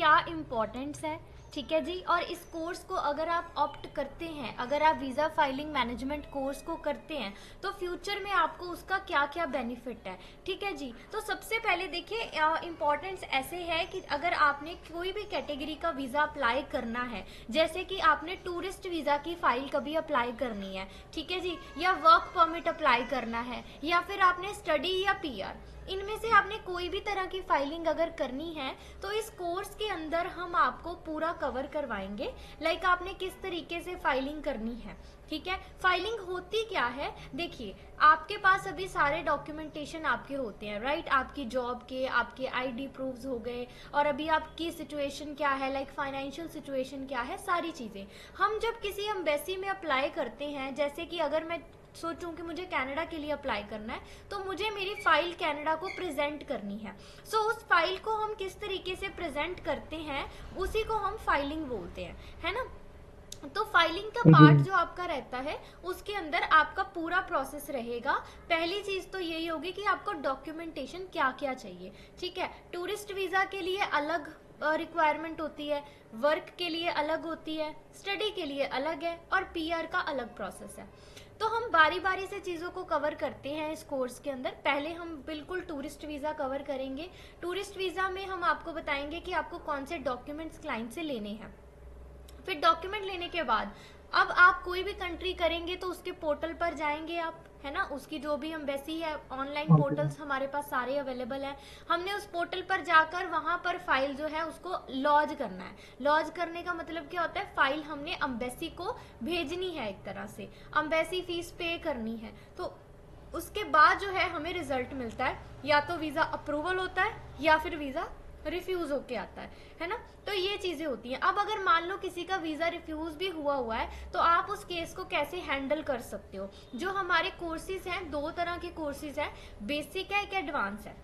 क्या इम्पोर्टेंस है, ठीक है जी। और इस कोर्स को अगर आप ऑप्ट करते हैं, अगर आप वीज़ा फाइलिंग मैनेजमेंट कोर्स को करते हैं तो फ्यूचर में आपको उसका क्या क्या बेनिफिट है, ठीक है जी। तो सबसे पहले देखिए इम्पोर्टेंस ऐसे है कि अगर आपने कोई भी कैटेगरी का वीज़ा अप्लाई करना है, जैसे कि आपने टूरिस्ट वीज़ा की फाइल कभी अप्लाई करनी है, ठीक है जी, या वर्क परमिट अप्लाई करना है, या फिर आपने स्टडी या पीआर, इनमें से आपने कोई भी तरह की फाइलिंग अगर करनी है तो इस कोर्स के अंदर हम आपको पूरा कवर करवाएंगे। लाइक आपने किस तरीके से फाइलिंग करनी है, ठीक है। फाइलिंग होती क्या है, देखिए आपके पास अभी सारे डॉक्यूमेंटेशन आपके होते हैं, राइट। आपकी जॉब के, आपके आईडी प्रूफ्स हो गए, और अभी आपकी सिचुएशन क्या है, लाइक फाइनेंशियल सिचुएशन क्या है, सारी चीज़ें हम जब किसी एम्बेसी में अप्लाई करते हैं, जैसे कि अगर मैं सोचूं कि मुझे कनाडा के लिए अप्लाई करना है तो मुझे मेरी फाइल कनाडा को प्रेजेंट करनी है। सो उस फाइल को हम किस तरीके से प्रेजेंट करते हैं उसी को हम फाइलिंग बोलते हैं, है ना। तो फाइलिंग का पार्ट जो आपका रहता है उसके अंदर आपका पूरा प्रोसेस रहेगा। पहली चीज तो यही होगी कि आपको डॉक्यूमेंटेशन क्या क्या चाहिए, ठीक है। टूरिस्ट वीजा के लिए अलग रिक्वायरमेंट होती है, वर्क के लिए अलग होती है, स्टडी के लिए अलग है, और पीआर का अलग प्रोसेस है। तो हम बारी बारी से चीज़ों को कवर करते हैं इस कोर्स के अंदर। पहले हम बिल्कुल टूरिस्ट वीज़ा कवर करेंगे। टूरिस्ट वीज़ा में हम आपको बताएंगे कि आपको कौन से डॉक्यूमेंट्स क्लाइंट से लेने हैं। फिर डॉक्यूमेंट लेने के बाद अब आप कोई भी कंट्री करेंगे तो उसके पोर्टल पर जाएंगे आप, है ना। उसकी जो भी एम्बेसी है, ऑनलाइन पोर्टल्स हमारे पास सारे अवेलेबल हैं। हमने उस पोर्टल पर जाकर वहां पर फाइल जो है उसको लॉन्च करना है। लॉन्च करने का मतलब क्या होता है, फाइल हमने एम्बेसी को भेजनी है, एक तरह से एम्बेसी फीस पे करनी है। तो उसके बाद जो है हमें रिजल्ट मिलता है, या तो वीज़ा अप्रूवल होता है या फिर वीज़ा रिफ्यूज होके आता है ना। तो ये चीजें होती हैं। अब अगर मान लो किसी का वीजा रिफ्यूज भी हुआ है तो आप उस केस को कैसे हैंडल कर सकते हो। जो हमारे कोर्सेज हैं, दो तरह के कोर्सेज हैं, बेसिक है, एक एडवांस है।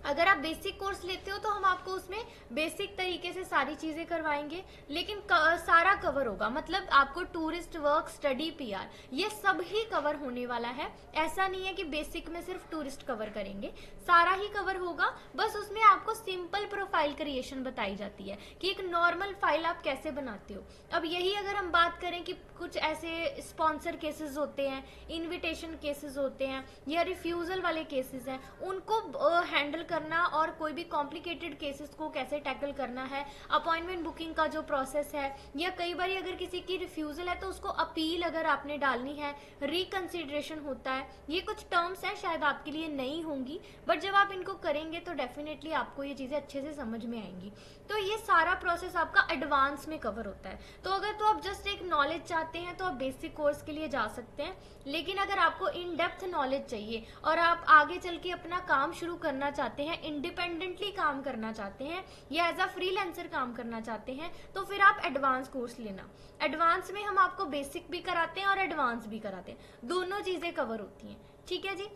अगर आप बेसिक कोर्स लेते हो तो हम आपको उसमें बेसिक तरीके से सारी चीजें करवाएंगे, लेकिन सारा कवर होगा। मतलब आपको टूरिस्ट, वर्क, स्टडी, पीआर, ये सब ही कवर होने वाला है। ऐसा नहीं है कि बेसिक में सिर्फ टूरिस्ट कवर करेंगे, सारा ही कवर होगा। बस उसमें आपको सिंपल प्रोफाइल क्रिएशन बताई जाती है कि एक नॉर्मल फाइल आप कैसे बनाते हो। अब यही अगर हम बात करें कि कुछ ऐसे स्पॉन्सर केसेस होते हैं, इन्विटेशन केसेस होते हैं, या रिफ्यूजल वाले केसेस हैं, उनको हैंडल करना और कोई भी कॉम्प्लिकेटेड केसेस को कैसे टैकल करना है, अपॉइंटमेंट बुकिंग का जो प्रोसेस है, या कई बार अगर किसी की रिफ्यूजल है तो उसको अपील अगर आपने डालनी है, रिकंसिडरेशन होता है। ये कुछ टर्म्स हैं, शायद आपके लिए नहीं होंगी, बट जब आप इनको करेंगे तो डेफिनेटली आपको ये चीजें अच्छे से समझ में आएंगी। तो ये सारा प्रोसेस आपका एडवांस में कवर होता है। तो अगर तो आप जस्ट एक नॉलेज चाहते हैं तो आप बेसिक कोर्स के लिए जा सकते हैं, लेकिन अगर आपको इन डेप्थ नॉलेज चाहिए और आप आगे चल के अपना काम शुरू करना चाहते हैं, इंडिपेंडेंटली काम करना चाहते हैं, या एज अ फ्रीलांसर काम करना चाहते हैं, तो फिर आप एडवांस कोर्स लेना। एडवांस में हम आपको बेसिक भी कराते हैं और एडवांस भी कराते हैं, दोनों चीजें कवर होती हैं, ठीक है जी।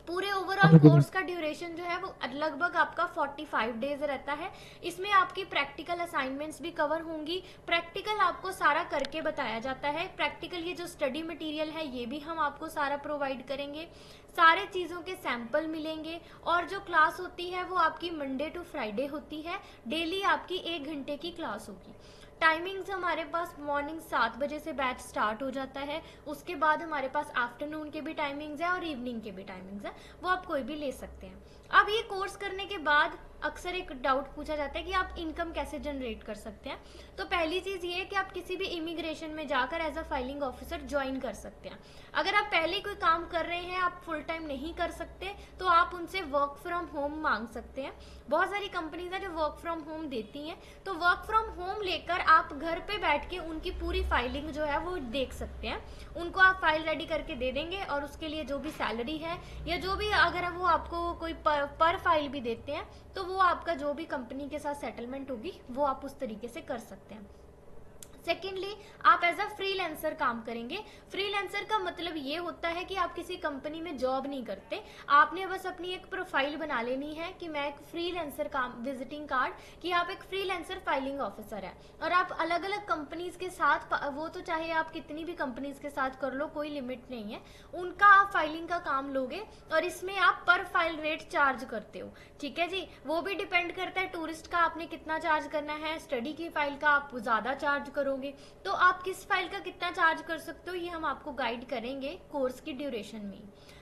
पूरे ओवरऑल कोर्स का ड्यूरेशन जो है वो लगभग आपका 45 डेज रहता है। इसमें आपकी प्रैक्टिकल असाइनमेंट्स भी कवर होंगी। प्रैक्टिकल आपको सारा करके बताया जाता है। प्रैक्टिकल ये जो स्टडी मटेरियल है ये भी हम आपको सारा प्रोवाइड करेंगे। सारे चीज़ों के सैंपल मिलेंगे, और जो क्लास होती है वो आपकी मंडे टू फ्राइडे होती है। डेली आपकी 1 घंटे की क्लास होगी। टाइमिंग्स हमारे पास मॉर्निंग 7 बजे से बैच स्टार्ट हो जाता है। उसके बाद हमारे पास आफ्टरनून के भी टाइमिंग्स है और इवनिंग के भी टाइमिंग्स है, वो आप कोई भी ले सकते हैं। अब ये कोर्स करने के बाद अक्सर एक डाउट पूछा जाता है कि आप इनकम कैसे जनरेट कर सकते हैं। तो पहली चीज ये है कि आप किसी भी इमिग्रेशन में जाकर as a filing officer join कर सकते हैं। अगर आप पहले कोई काम कर रहे हैं, आप फुल टाइम नहीं कर सकते, तो आप उनसे वर्क फ्रॉम होम मांग सकते हैं। बहुत सारी कंपनीज है जो वर्क फ्रॉम होम देती हैं, तो वर्क फ्रॉम होम लेकर आप घर पे बैठ के उनकी पूरी फाइलिंग जो है वो देख सकते हैं। उनको आप फाइल रेडी करके दे देंगे, और उसके लिए जो भी सैलरी है या जो भी, अगर वो आपको कोई पर फाइल भी देते हैं, तो वो आपका जो भी कंपनी के साथ सेटलमेंट होगी वो आप उस तरीके से कर सकते हैं। सेकेंडली, आप एज अ फ्रीलांसर काम करेंगे। फ्रीलांसर का मतलब ये होता है कि आप किसी कंपनी में जॉब नहीं करते, आपने बस अपनी एक प्रोफाइल बना लेनी है कि मैं एक फ्रीलांसर काम, विजिटिंग कार्ड कि आप एक फ्रीलांसर फाइलिंग ऑफिसर है, और आप अलग अलग कंपनीज के साथ, वो तो चाहे आप कितनी भी कंपनीज के साथ कर लो, कोई लिमिट नहीं है, उनका आप फाइलिंग का काम लोगे और इसमें आप पर फाइल रेट चार्ज करते हो। ठीक है जी, वो भी डिपेंड करता है टूरिस्ट का आपने कितना चार्ज करना है, स्टडी की फाइल का आप ज्यादा चार्ज करोगे, तो आप किस फाइल का कितना चार्ज कर सकते हो ये हम आपको गाइड करेंगे कोर्स की ड्यूरेशन में।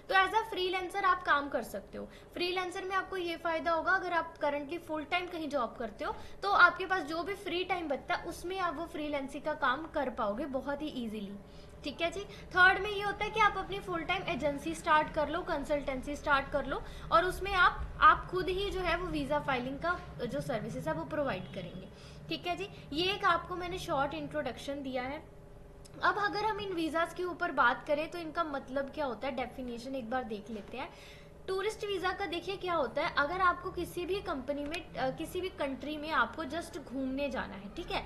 तो एज अ फ्रीलांसर आप काम कर सकते हो। फ्रीलांसर में आपको ये फायदा होगा, अगर आप करंटली फुल टाइम कहीं जॉब करते हो तो आपके पास जो भी फ्री टाइम बचता है उसमें आप वो फ्रीलांसिंग का काम कर पाओगे बहुत ही इजीली। ठीक है जी। थर्ड में ये होता है कि आप अपनी फुल टाइम एजेंसी स्टार्ट कर लो, कंसल्टेंसी स्टार्ट कर लो, और उसमें आप खुद ही जो है वो वीजा फाइलिंग का जो सर्विसेज है वो प्रोवाइड करेंगे। ठीक है जी, ये एक आपको मैंने शॉर्ट इंट्रोडक्शन दिया है। अब अगर हम इन वीजाज के ऊपर बात करें तो इनका मतलब क्या होता है, डेफिनेशन एक बार देख लेते हैं। टूरिस्ट वीजा का देखिए क्या होता है, अगर आपको किसी भी कंपनी में किसी भी कंट्री में आपको जस्ट घूमने जाना है, ठीक है,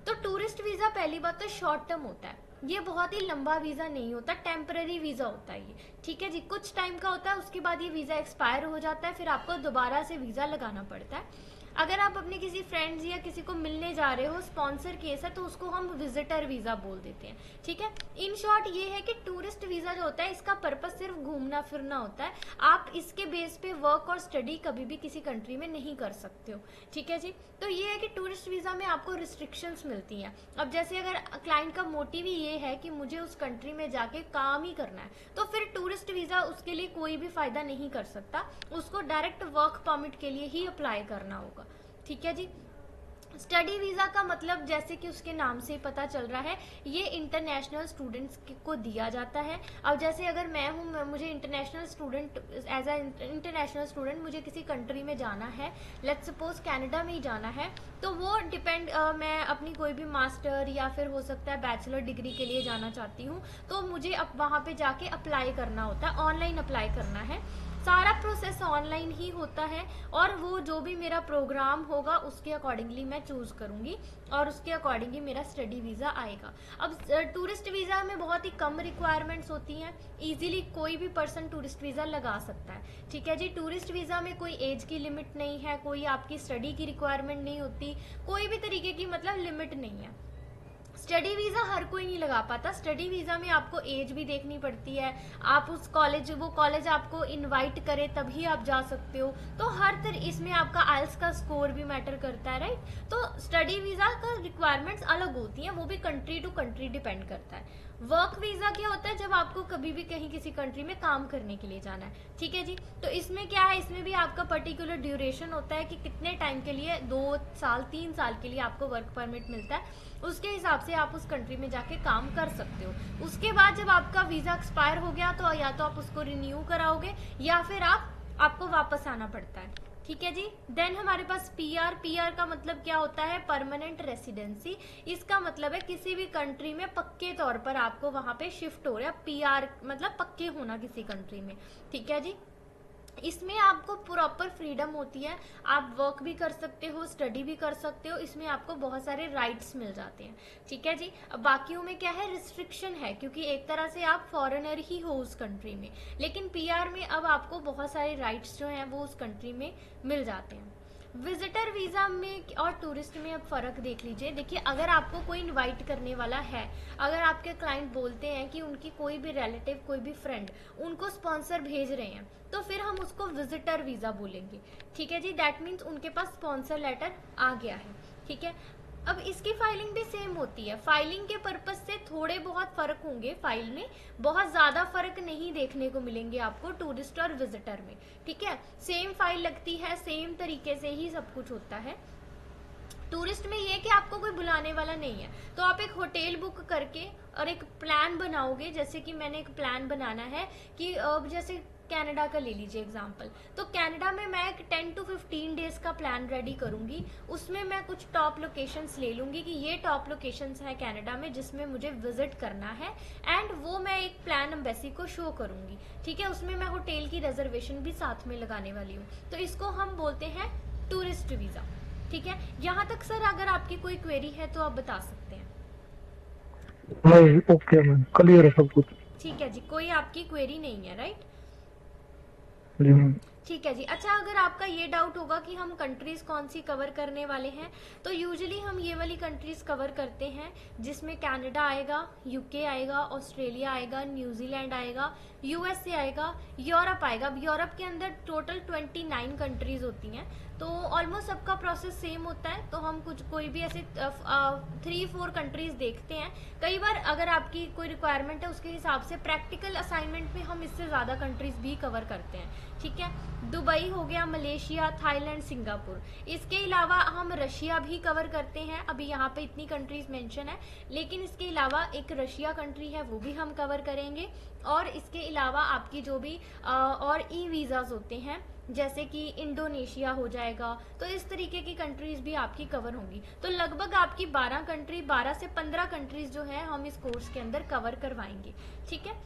तो टूरिस्ट वीजा पहली बात तो शॉर्ट टर्म होता है, ये बहुत ही लंबा वीजा नहीं होता, टेम्पररी वीजा होता है ये। ठीक है जी, कुछ टाइम का होता है, उसके बाद ये वीजा एक्सपायर हो जाता है, फिर आपको दोबारा से वीजा लगाना पड़ता है। अगर आप अपने किसी फ्रेंड्स या किसी को मिलने जा रहे हो, स्पॉन्सर केस है, तो उसको हम विजिटर वीजा बोल देते हैं। ठीक है, इन शॉर्ट ये है कि टूरिस्ट वीजा जो होता है इसका पर्पस सिर्फ घूमना फिरना होता है, आप इसके बेस पे वर्क और स्टडी कभी भी किसी कंट्री में नहीं कर सकते हो। ठीक है जी, तो ये है कि टूरिस्ट वीजा में आपको रिस्ट्रिक्शंस मिलती हैं। अब जैसे अगर क्लाइंट का मोटिव ही ये है कि मुझे उस कंट्री में जाके काम ही करना है, तो फिर टूरिस्ट वीजा उसके लिए कोई भी फायदा नहीं कर सकता, उसको डायरेक्ट वर्क परमिट के लिए ही अप्लाई करना होगा। ठीक है जी। स्टडी वीजा का मतलब जैसे कि उसके नाम से पता चल रहा है, ये इंटरनेशनल स्टूडेंट्स को दिया जाता है। अब जैसे अगर मैं हूँ, मुझे international student, as a international student मुझे किसी कंट्री में जाना है, लेट्स सपोज कनाडा में ही जाना है, तो वो डिपेंड, मैं अपनी कोई भी मास्टर या फिर हो सकता है बैचलर डिग्री के लिए जाना चाहती हूँ, तो मुझे अब वहाँ पे जाके अप्लाई करना होता है, ऑनलाइन अप्लाई करना है, सारा प्रोसेस ऑनलाइन ही होता है, और वो जो भी मेरा प्रोग्राम होगा उसके अकॉर्डिंगली मैं चूज करूंगी और उसके अकॉर्डिंगली मेरा स्टडी वीजा आएगा। अब टूरिस्ट वीजा में बहुत ही कम रिक्वायरमेंट्स होती हैं, इजीली कोई भी पर्सन टूरिस्ट वीजा लगा सकता है। ठीक है जी, टूरिस्ट वीजा में कोई एज की लिमिट नहीं है, कोई आपकी स्टडी की रिक्वायरमेंट नहीं होती, कोई भी तरीके की मतलब लिमिट नहीं है। स्टडी वीजा हर कोई नहीं लगा पाता, स्टडी वीजा में आपको एज भी देखनी पड़ती है, आप उस कॉलेज, वो कॉलेज आपको इनवाइट करे तभी आप जा सकते हो, तो हर तरह इसमें आपका आइल्स का स्कोर भी मैटर करता है, राइट। तो स्टडी वीजा का रिक्वायरमेंट्स अलग होती हैं, वो भी कंट्री टू कंट्री डिपेंड करता है। वर्क वीजा क्या होता है, जब आपको कभी भी कहीं किसी कंट्री में काम करने के लिए जाना है। ठीक है जी, तो इसमें क्या है, इसमें भी आपका पर्टिकुलर ड्यूरेशन होता है कि कितने टाइम के लिए, 2 साल 3 साल के लिए आपको वर्क परमिट मिलता है, उसके हिसाब से आप उस कंट्री में जाके काम कर सकते हो। उसके बाद जब आपका वीजा एक्सपायर हो गया तो या तो आप उसको रिन्यू कराओगे या फिर आपको वापस आना पड़ता है। ठीक है जी। देन हमारे पास पीआर। पीआर का मतलब क्या होता है, परमानेंट रेसिडेंसी। इसका मतलब है किसी भी कंट्री में पक्के तौर पर आपको वहां पे शिफ्ट हो रहा है, पीआर मतलब पक्के होना किसी कंट्री में। ठीक है जी, इसमें आपको प्रॉपर फ्रीडम होती है, आप वर्क भी कर सकते हो, स्टडी भी कर सकते हो, इसमें आपको बहुत सारे राइट्स मिल जाते हैं। ठीक है जी। अब बाकियों में क्या है, रिस्ट्रिक्शन है, क्योंकि एक तरह से आप फॉरेनर ही हो उस कंट्री में, लेकिन पीआर में अब आपको बहुत सारे राइट्स जो हैं वो उस कंट्री में मिल जाते हैं। विजिटर वीजा में और टूरिस्ट में अब फर्क देख लीजिए। देखिए, अगर आपको कोई इनवाइट करने वाला है, अगर आपके क्लाइंट बोलते हैं कि उनकी कोई भी रिलेटिव, कोई भी फ्रेंड उनको स्पॉन्सर भेज रहे हैं, तो फिर हम उसको विजिटर वीजा बोलेंगे। ठीक है जी, दैट मीन्स उनके पास स्पॉन्सर लेटर आ गया है। ठीक है, अब इसकी फाइलिंग भी सेम होती है, फाइलिंग के पर्पज से थोड़े बहुत फर्क होंगे, फाइल में बहुत ज्यादा फर्क नहीं देखने को मिलेंगे आपको टूरिस्ट और विजिटर में। ठीक है, सेम फाइल लगती है, सेम तरीके से ही सब कुछ होता है। टूरिस्ट में ये कि आपको कोई बुलाने वाला नहीं है, तो आप एक होटल बुक करके और एक प्लान बनाओगे, जैसे कि मैंने एक प्लान बनाना है कि जैसे कनाडा का ले लीजिए एग्जांपल, तो कनाडा में मैं एक 10 to 15 डेज का प्लान रेडी करूंगी, उसमें मैं कुछ टॉप लोकेशंस ले लूंगी कि ये टॉप लोकेशंस हैं कनाडा में जिसमें मुझे विजिट करना है, एंड वो मैं एक प्लान एम्बेसी को शो करूंगी। ठीक है, उसमें मैं होटल की रिजर्वेशन भी साथ में लगाने वाली हूँ, तो इसको हम बोलते हैं टूरिस्ट वीजा। ठीक है, यहाँ तक सर अगर आपकी कोई क्वेरी है तो आप बता सकते हैं। नहीं, ओके मैम, क्लियर है सब कुछ। ठीक है जी, कोई आपकी क्वेरी नहीं है, राइट? जी मैम। ठीक है जी। अच्छा, अगर आपका ये डाउट होगा कि हम कंट्रीज कौन सी कवर करने वाले हैं, तो यूजुअली हम ये वाली कंट्रीज कवर करते हैं जिसमें कनाडा आएगा, यूके आएगा, ऑस्ट्रेलिया आएगा, न्यूजीलैंड आएगा, यूएसए आएगा, यूरोप आएगा। अब यूरोप के अंदर टोटल 29 कंट्रीज होती हैं, तो ऑलमोस्ट सबका प्रोसेस सेम होता है। तो हम कुछ कोई भी ऐसे 3-4 कंट्रीज देखते हैं। कई बार अगर आपकी कोई रिक्वायरमेंट है उसके हिसाब से प्रैक्टिकल असाइनमेंट में हम इससे ज़्यादा कंट्रीज भी कवर करते हैं, ठीक है। दुबई हो गया, मलेशिया, थाईलैंड, सिंगापुर। इसके अलावा हम रशिया भी कवर करते हैं। अभी यहाँ पे इतनी कंट्रीज मेंशन है, लेकिन इसके अलावा एक रशिया कंट्री है वो भी हम कवर करेंगे। और इसके अलावा आपकी जो भी और ई वीज़ाज होते हैं, जैसे कि इंडोनेशिया हो जाएगा, तो इस तरीके की कंट्रीज भी आपकी कवर होंगी। तो लगभग आपकी 12 से 15 कंट्रीज जो है हम इस कोर्स के अंदर कवर करवाएंगे, ठीक है।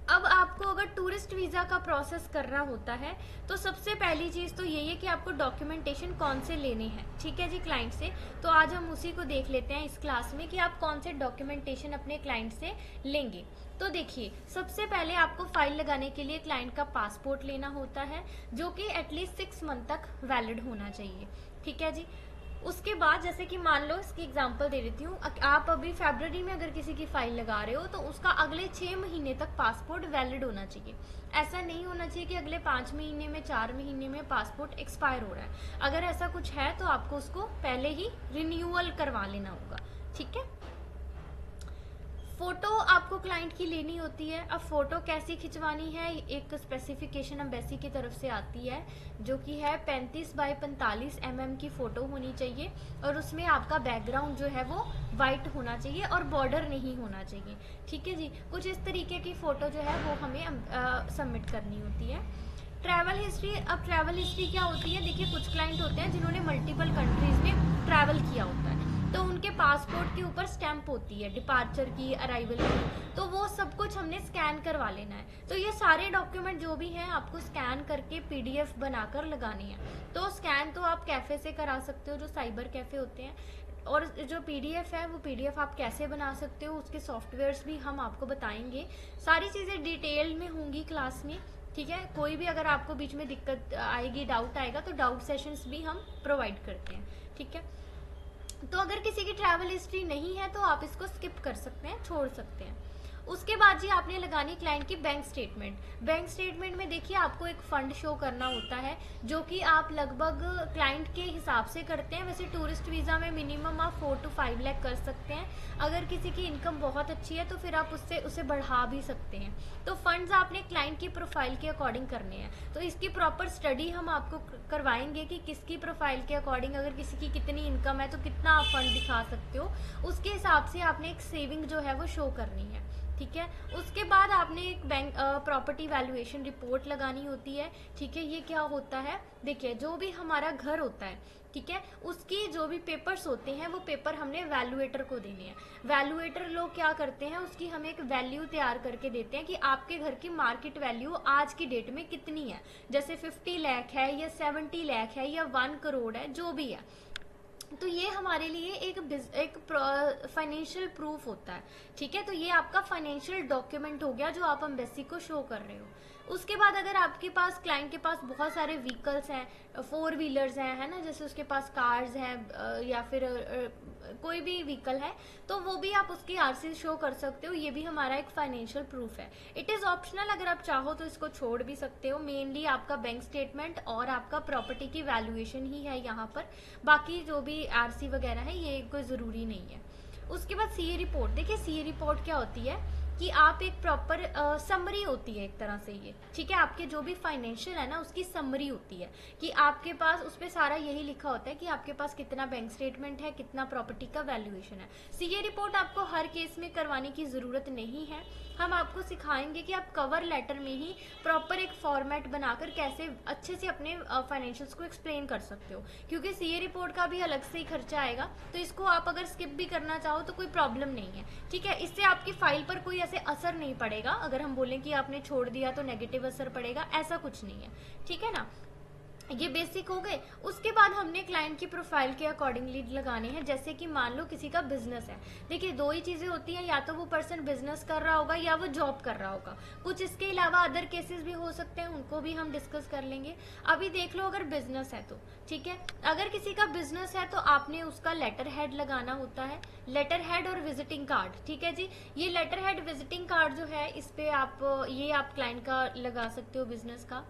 अब आपको अगर टूरिस्ट वीज़ा का प्रोसेस करना होता है, तो सबसे पहली चीज़ तो यही है कि आपको डॉक्यूमेंटेशन कौन से लेने हैं, ठीक है जी, क्लाइंट से। तो आज हम उसी को देख लेते हैं इस क्लास में कि आप कौन से डॉक्यूमेंटेशन अपने क्लाइंट से लेंगे। तो देखिए, सबसे पहले आपको फाइल लगाने के लिए क्लाइंट का पासपोर्ट लेना होता है, जो कि एटलीस्ट 6 मंथ तक वैलिड होना चाहिए, ठीक है जी। उसके बाद जैसे कि मान लो, इसकी एग्जांपल दे देती हूँ, आप अभी फरवरी में अगर किसी की फाइल लगा रहे हो, तो उसका अगले 6 महीने तक पासपोर्ट वैलिड होना चाहिए। ऐसा नहीं होना चाहिए कि अगले 5 महीने में, 4 महीने में पासपोर्ट एक्सपायर हो रहा है। अगर ऐसा कुछ है तो आपको उसको पहले ही रिन्यूअल करवा लेना होगा, ठीक है। फोटो आपको क्लाइंट की लेनी होती है। अब फोटो कैसी खिंचवानी है, एक स्पेसिफिकेशन एम्बेसी की तरफ से आती है, जो कि है 35 बाई 45 mm की फोटो होनी चाहिए, और उसमें आपका बैकग्राउंड जो है वो वाइट होना चाहिए और बॉर्डर नहीं होना चाहिए, ठीक है जी। कुछ इस तरीके की फोटो जो है वो हमें सबमिट करनी होती है। ट्रैवल हिस्ट्री, अब ट्रैवल हिस्ट्री क्या होती है, देखिए कुछ क्लाइंट होते हैं जिन्होंने मल्टीपल कंट्रीज में ट्रैवल किया होता है, तो उनके पासपोर्ट के ऊपर स्टैंप होती है डिपार्चर की, अराइवल की, तो वो सब कुछ हमने स्कैन करवा लेना है। तो ये सारे डॉक्यूमेंट जो भी हैं आपको स्कैन करके पीडीएफ बनाकर लगाने हैं। तो स्कैन तो आप कैफ़े से करा सकते हो, जो साइबर कैफ़े होते हैं, और जो पीडीएफ है वो पीडीएफ आप कैसे बना सकते हो, उसके सॉफ्टवेयर्स भी हम आपको बताएंगे। सारी चीज़ें डिटेल में होंगी क्लास में, ठीक है। कोई भी अगर आपको बीच में दिक्कत आएगी, डाउट आएगा, तो डाउट सेशंस भी हम प्रोवाइड करते हैं, ठीक है। तो अगर किसी की ट्रैवल हिस्ट्री नहीं है तो आप इसको स्किप कर सकते हैं, छोड़ सकते हैं। उसके बाद जी आपने लगानी क्लाइंट की बैंक स्टेटमेंट। बैंक स्टेटमेंट में देखिए आपको एक फंड शो करना होता है, जो कि आप लगभग क्लाइंट के हिसाब से करते हैं। वैसे टूरिस्ट वीज़ा में मिनिमम आप 4 to 5 लाख कर सकते हैं। अगर किसी की इनकम बहुत अच्छी है तो फिर आप उससे उसे बढ़ा भी सकते हैं। तो फंड्स आपने क्लाइंट की प्रोफाइल के अकॉर्डिंग करने हैं। तो इसकी प्रॉपर स्टडी हम आपको करवाएंगे कि किसकी प्रोफाइल के अकॉर्डिंग, अगर किसी की कितनी इनकम है तो कितना आप फंड दिखा सकते हो, उसके हिसाब से आपने एक सेविंग जो है वो शो करनी है, ठीक है। उसके बाद आपने एक बैंक प्रॉपर्टी वैल्यूएशन रिपोर्ट लगानी होती है, ठीक है। ये क्या होता है, देखिए जो भी हमारा घर होता है, ठीक है, उसकी जो भी पेपर्स होते हैं वो पेपर हमने वैल्यूएटर को देने हैं। वैल्यूएटर लोग क्या करते हैं, उसकी हमें एक वैल्यू तैयार करके देते हैं कि आपके घर की मार्केट वैल्यू आज की डेट में कितनी है। जैसे 50 लाख है या 70 लाख है या 1 करोड़ है, जो भी है। तो ये हमारे लिए एक फाइनेंशियल प्रूफ होता है, ठीक है। तो ये आपका फाइनेंशियल डॉक्यूमेंट हो गया जो आप एम्बेसी को शो कर रहे हो। उसके बाद अगर आपके पास, क्लाइंट के पास बहुत सारे व्हीकल्स हैं, 4 व्हीलर्स हैं, है ना, जैसे उसके पास कार्स हैं या फिर कोई भी व्हीकल है, तो वो भी आप उसकी आरसी शो कर सकते हो। ये भी हमारा एक फाइनेंशियल प्रूफ है। इट इज़ ऑप्शनल, अगर आप चाहो तो इसको छोड़ भी सकते हो। मेनली आपका बैंक स्टेटमेंट और आपका प्रॉपर्टी की वैल्यूएशन ही है यहाँ पर, बाकी जो भी आरसी वगैरह है ये कोई ज़रूरी नहीं है। उसके बाद सीए रिपोर्ट, देखिए सीए रिपोर्ट क्या होती है कि आप एक प्रॉपर समरी होती है एक तरह से ये, ठीक है। आपके जो भी फाइनेंशियल है ना उसकी समरी होती है कि आपके पास, उस पर सारा यही लिखा होता है कि आपके पास कितना बैंक स्टेटमेंट है, कितना प्रॉपर्टी का वैल्यूएशन है। सीए रिपोर्ट आपको हर केस में करवाने की ज़रूरत नहीं है। हम आपको सिखाएंगे कि आप कवर लेटर में ही प्रॉपर एक फॉर्मेट बनाकर कैसे अच्छे से अपने फाइनेंशियल्स को एक्सप्लेन कर सकते हो, क्योंकि सीए रिपोर्ट का भी अलग से ही खर्चा आएगा। तो इसको आप अगर स्किप भी करना चाहो तो कोई प्रॉब्लम नहीं है, ठीक है। इससे आपकी फाइल पर कोई ऐसे असर नहीं पड़ेगा। अगर हम बोलें कि आपने छोड़ दिया तो नेगेटिव असर पड़ेगा, ऐसा कुछ नहीं है, ठीक है ना। ये बेसिक हो गए। उसके बाद हमने क्लाइंट की प्रोफाइल के अकॉर्डिंगली लगाने हैं। जैसे कि मान लो किसी का बिजनेस है, देखिए दो ही चीजें होती हैं, या तो वो पर्सन बिजनेस कर रहा होगा या वो जॉब कर रहा होगा। कुछ इसके अलावा अदर केसेस भी हो सकते हैं, उनको भी हम डिस्कस कर लेंगे। अभी देख लो अगर बिजनेस है तो ठीक है, अगर किसी का बिजनेस है तो आपने उसका लेटर हेड लगाना होता है, लेटर हेड और विजिटिंग कार्ड। ठीक है जी, ये लेटर हेड विजिटिंग कार्ड जो है इस पे आप ये आप क्लाइंट का लगा सकते हो, बिजनेस का।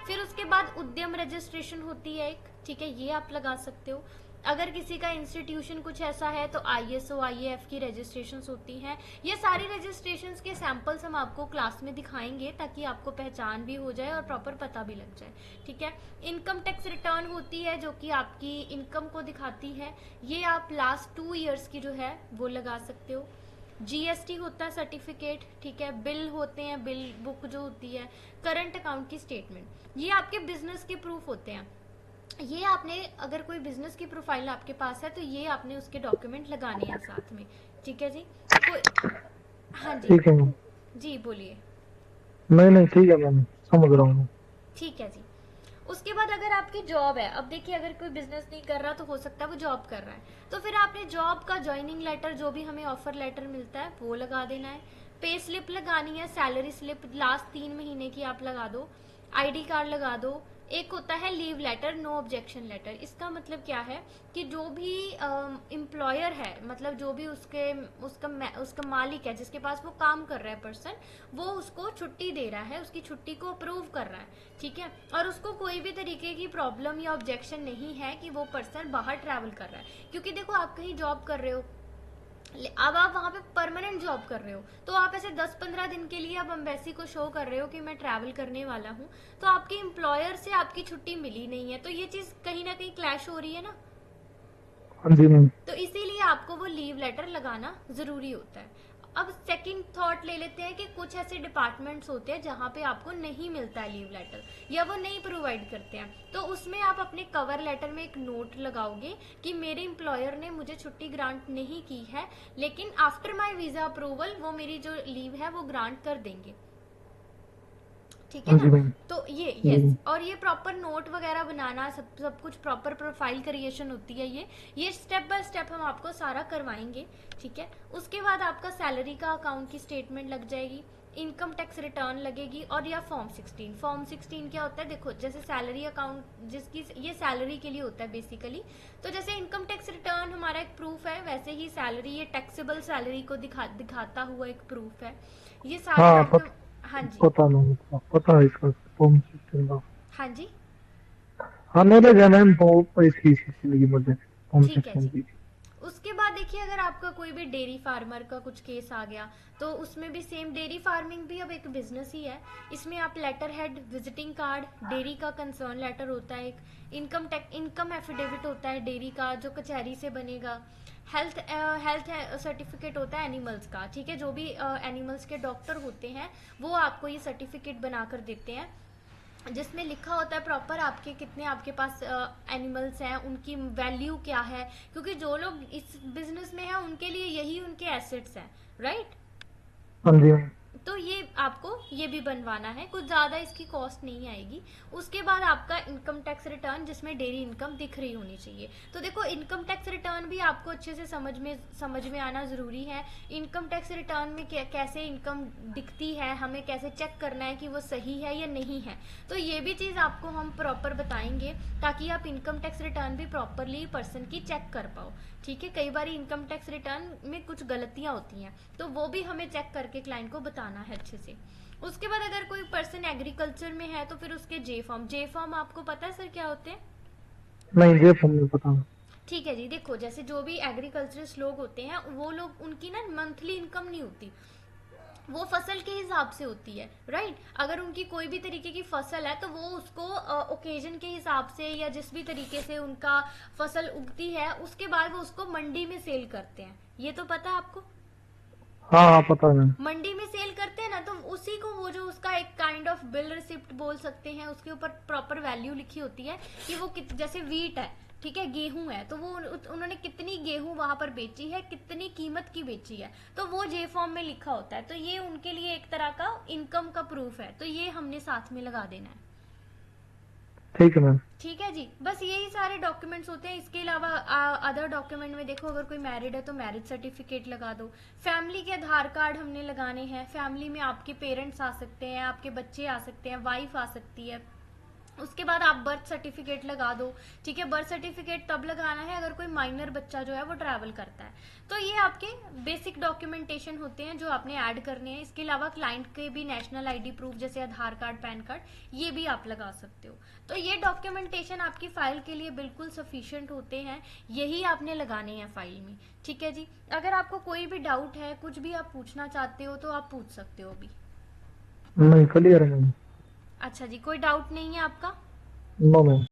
फिर उसके बाद उद्यम रजिस्ट्रेशन होती है एक, ठीक है, ये आप लगा सकते हो। अगर किसी का इंस्टीट्यूशन कुछ ऐसा है तो ISO IAF की रजिस्ट्रेशंस होती हैं। ये सारी रजिस्ट्रेशंस के सैंपल्स हम आपको क्लास में दिखाएंगे ताकि आपको पहचान भी हो जाए और प्रॉपर पता भी लग जाए। ठीक है, इनकम टैक्स रिटर्न होती है जो कि आपकी इनकम को दिखाती है, ये आप लास्ट 2 ईयर्स की जो है वो लगा सकते हो। GST होता है सर्टिफिकेट, ठीक है, बिल होते हैं, बिल बुक जो होती है, करंट अकाउंट की स्टेटमेंट, ये आपके बिजनेस के प्रूफ होते हैं। ये आपने अगर कोई बिजनेस की प्रोफाइल आपके पास है तो ये आपने उसके डॉक्यूमेंट लगाने हैं साथ में। ठीक है जी, कोई, हाँ जी, ठीक है मैम। जी बोलिए। नहीं नहीं ठीक है मैम, समझ रहा हूँ। ठीक है जी। उसके बाद अगर आपकी जॉब है, अब देखिए अगर कोई बिजनेस नहीं कर रहा तो हो सकता है वो जॉब कर रहा है, तो फिर आपने जॉब का ज्वाइनिंग लेटर, जो भी हमें ऑफर लेटर मिलता है वो लगा देना है। पे स्लिप लगानी है, सैलरी स्लिप लास्ट 3 महीने की आप लगा दो। ID कार्ड लगा दो। एक होता है leave letter, no objection letter. इसका मतलब क्या है कि जो भी एम्प्लॉयर है, मतलब जो भी उसका मालिक है जिसके पास वो काम कर रहा है पर्सन, वो उसको छुट्टी दे रहा है, उसकी छुट्टी को अप्रूव कर रहा है। ठीक है, और उसको कोई भी तरीके की प्रॉब्लम या ऑब्जेक्शन नहीं है कि वो पर्सन बाहर ट्रैवल कर रहा है। क्योंकि देखो आप कहीं जॉब कर रहे हो, अब आप वहां पे परमानेंट जॉब कर रहे हो, तो आप ऐसे 10-15 दिन के लिए अब एम्बेसी को शो कर रहे हो कि मैं ट्रैवल करने वाला हूँ, तो आपके एम्प्लॉयर से आपकी छुट्टी मिली नहीं है, तो ये चीज कहीं ना कहीं क्लैश हो रही है ना। हाँ जी मैम। तो इसीलिए आपको वो लीव लेटर लगाना जरूरी होता है। अब सेकंड थॉट ले लेते हैं कि कुछ ऐसे डिपार्टमेंट्स होते हैं जहां पे आपको नहीं मिलता है लीव लेटर, या वो नहीं प्रोवाइड करते हैं, तो उसमें आप अपने कवर लेटर में एक नोट लगाओगे कि मेरे एम्प्लॉयर ने मुझे छुट्टी ग्रांट नहीं की है, लेकिन आफ्टर माय वीजा अप्रूवल वो मेरी जो लीव है वो ग्रांट कर देंगे। ठीक है हाँ ना। जी मैम। तो ये जी यस, मैम। और ये प्रॉपर नोट वगैरह बनाना, सब सब कुछ प्रॉपर प्रोफाइल क्रिएशन होती है, ये स्टेप बाय स्टेप हम आपको सारा करवाएंगे। ठीक है, उसके बाद आपका सैलरी का अकाउंट की स्टेटमेंट लग जाएगी, इनकम टैक्स रिटर्न लगेगी, और या फॉर्म 16 क्या होता है, देखो जैसे सैलरी अकाउंट जिसकी, ये सैलरी के लिए होता है बेसिकली। तो जैसे इनकम टैक्स रिटर्न हमारा एक प्रूफ है, वैसे ही सैलरी, ये टैक्सेबल सैलरी को दिखाता हुआ एक प्रूफ है। ये सारे हाँ डॉक्यूमेंट, हाँ जी, पता नहीं, पता है इसका फॉर्म सिस्टम का। हाँ जी, हाँ नॉलेज है मैम, वो इसकी इसलिए मुझे फॉर्म ठीक है सिस्टम जी। की। उसके बाद देखिए अगर आपका कोई भी डेयरी फार्मर का कुछ केस आ गया, तो उसमें भी सेम, डेयरी फार्मिंग भी अब एक बिजनेस ही है। इसमें आप letter head, visiting card, dairy का कंसर्न लेटर होता है एक, इनकम एफिडेविट होता है डेयरी का जो कचहरी से बनेगा, हेल्थ सर्टिफिकेट होता है एनिमल्स का। ठीक है, जो भी एनिमल्स के डॉक्टर होते हैं वो आपको ये सर्टिफिकेट बनाकर देते हैं, जिसमें लिखा होता है प्रॉपर आपके कितने आपके पास एनिमल्स हैं, उनकी वैल्यू क्या है, क्योंकि जो लोग इस बिजनेस में हैं उनके लिए यही उनके एसेट्स हैं, राइट। हाँ जी मैम। तो ये आपको ये भी बनवाना है, कुछ ज़्यादा इसकी कॉस्ट नहीं आएगी। उसके बाद आपका इनकम टैक्स रिटर्न जिसमें डेली इनकम दिख रही होनी चाहिए। तो देखो इनकम टैक्स रिटर्न भी आपको अच्छे से समझ में आना ज़रूरी है। इनकम टैक्स रिटर्न में कैसे इनकम दिखती है, हमें कैसे चेक करना है कि वो सही है या नहीं है, तो ये भी चीज़ आपको हम प्रॉपर बताएंगे ताकि आप इनकम टैक्स रिटर्न भी प्रॉपरली पर्सन की चेक कर पाओ। ठीक है, कई बार इनकम टैक्स रिटर्न में कुछ गलतियां होती हैं, तो वो भी हमें चेक करके क्लाइंट को बताना है अच्छे से। उसके बाद अगर कोई पर्सन एग्रीकल्चर में है तो फिर उसके जे फॉर्म आपको पता है सर क्या होते हैं। नहीं ये फॉर्म नहीं पता। ठीक है जी, देखो जैसे जो भी एग्रीकल्चरिस्ट लोग होते हैं वो लोग, उनकी ना मंथली इनकम नहीं होती, वो फसल के हिसाब से होती है, राइट। अगर उनकी कोई भी तरीके की फसल है तो वो उसको ओकेजन के हिसाब से या जिस भी तरीके से उनका फसल उगती है उसके बाद वो उसको मंडी में सेल करते हैं, ये तो पता है आपको। हाँ हाँ पता है मैम। मंडी में सेल करते हैं ना, तो उसी को वो जो उसका एक काइंड ऑफ बिल रिसिप्ट बोल सकते हैं, उसके ऊपर प्रॉपर वैल्यू लिखी होती है कि वो जैसे वीट है, ठीक है, गेहूं है, तो वो उन्होंने कितनी गेहूं वहां पर बेची है, कितनी कीमत की बेची है, तो वो जे फॉर्म में लिखा होता है। तो ये उनके लिए एक तरह का इनकम का प्रूफ है, तो ये हमने साथ में लगा देना है। ठीक है मैम। ठीक है जी, बस यही सारे डॉक्यूमेंट्स होते हैं। इसके अलावा अदर डॉक्यूमेंट में देखो, अगर कोई मैरिड है तो मैरिज सर्टिफिकेट लगा दो। फैमिली के आधार कार्ड हमने लगाने हैं। फैमिली में आपके पेरेंट्स आ सकते हैं, आपके बच्चे आ सकते हैं, वाइफ आ सकती है। उसके बाद आप बर्थ सर्टिफिकेट लगा दो। ठीक है, बर्थ सर्टिफिकेट तब लगाना है अगर कोई माइनर बच्चा जो है वो ट्रैवल करता है। तो ये आपके बेसिक डॉक्यूमेंटेशन होते हैं जो आपने ऐड करने हैं। इसके अलावा क्लाइंट के भी नेशनल आईडी प्रूफ जैसे आधार कार्ड, पैन कार्ड, ये भी आप लगा सकते हो। तो ये डॉक्यूमेंटेशन आपकी फाइल के लिए बिल्कुल सफिशिएंट होते हैं, यही आपने लगाने हैं फाइल में। ठीक है जी, अगर आपको कोई भी डाउट है, कुछ भी आप पूछना चाहते हो तो आप पूछ सकते हो अभी। नहीं, क्लियर है मैम। अच्छा जी, कोई डाउट नहीं है आपका? No ma'am.